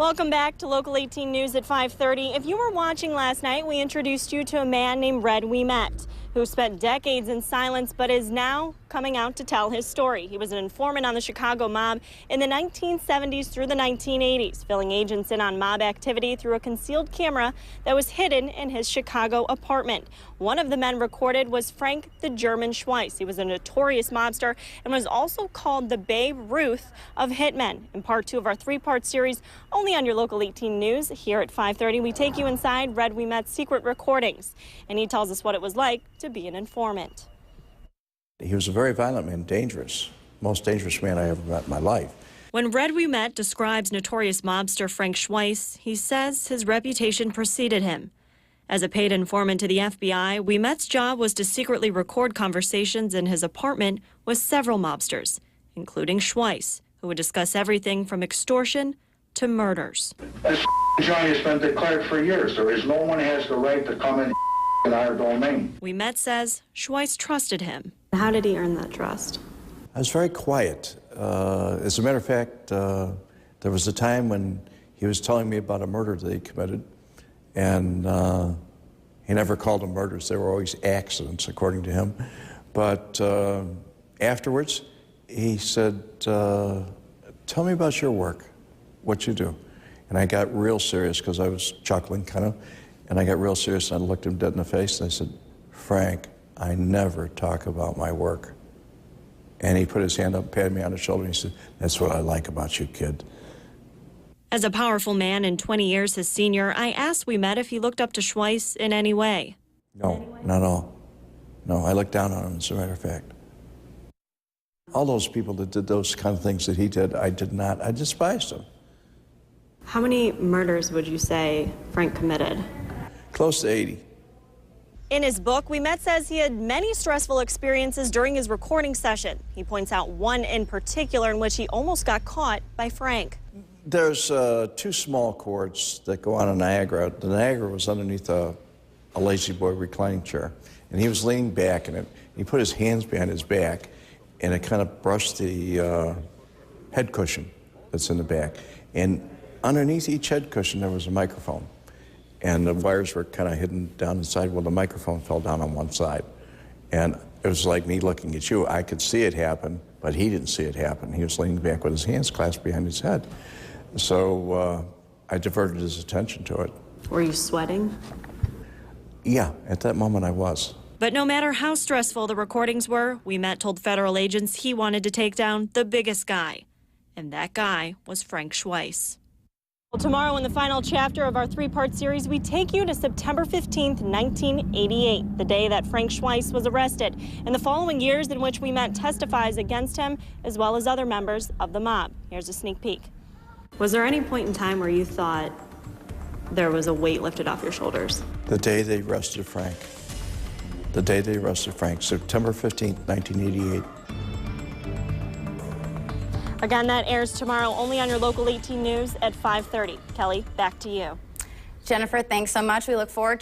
Welcome back to Local 18 News at 5:30. If you were watching last night, we introduced you to a man named Red WECP, who spent decades in silence but is now coming out to tell his story. He was an informant on the Chicago mob in the 1970s through the 1980s, filling agents in on mob activity through a concealed camera that was hidden in his Chicago apartment. One of the men recorded was Frank the German Schweiss. He was a notorious mobster and was also called the Babe Ruth of hitmen. In part 2 of our 3-part series, only on your Local 18 News, here at 5:30, we take you inside Red WECP's secret recordings, and he tells us what it was like to be an informant. He was a very violent man, dangerous, most dangerous man I ever met in my life. When Red WECP describes notorious mobster Frank Schweiss, he says his reputation preceded him. As a paid informant to the FBI, WECP's job was to secretly record conversations in his apartment with several mobsters, including Schweiss, who would discuss everything from extortion to murders. This joint has been declared for years. There is no one has the right to come in our domain. WECP says Schweiss trusted him. How did he earn that trust? I was very quiet. As a matter of fact, there was a time when he was telling me about a murder that he committed, and he never called them murders. They were always accidents, according to him. But afterwards, he said, tell me about your work, what you do. And I got real serious because I was chuckling, kind of, and I got real serious, and I looked him dead in the face, and I said, Frank, I never talk about my work. And he put his hand up, patted me on the shoulder, and he said, that's what I like about you, kid. As a powerful man and 20 years his senior, I asked WECP if he looked up to Schweiss in any way. No, not at all. No, I looked down on him, as a matter of fact. All those people that did those kind of things that he did, I did not. I despised them. How many murders would you say Frank committed? Close to 80. In his book, WECP says he had many stressful experiences during his recording session. He points out one in particular in which he almost got caught by Frank. There's 2 small cords that go on a Niagara. The Niagara was underneath a lazy boy reclining chair, and he was leaning back in it. He put his hands behind his back, and it kind of brushed the head cushion that's in the back. And underneath each head cushion, there was a microphone. And the wires were kind of hidden down inside. Well, the microphone fell down on one side. And it was like me looking at you. I could see it happen, but he didn't see it happen. He was leaning back with his hands clasped behind his head. So I diverted his attention to it. Were you sweating? Yeah, at that moment I was. But no matter how stressful the recordings were, WECP told federal agents he wanted to take down the biggest guy. And that guy was Frank Schweiss. Well, tomorrow in the final chapter of our 3-part series, we take you to September 15th, 1988, the day that Frank Schweiss was arrested, and the following years in which WECP testifies against him, as well as other members of the mob. Here's a sneak peek. Was there any point in time where you thought there was a weight lifted off your shoulders? The day they arrested Frank. The day they arrested Frank, September 15th, 1988. Again, that airs tomorrow only on your Local 18 News at 5:30. Kelly, back to you. Jennifer, thanks so much. We look forward to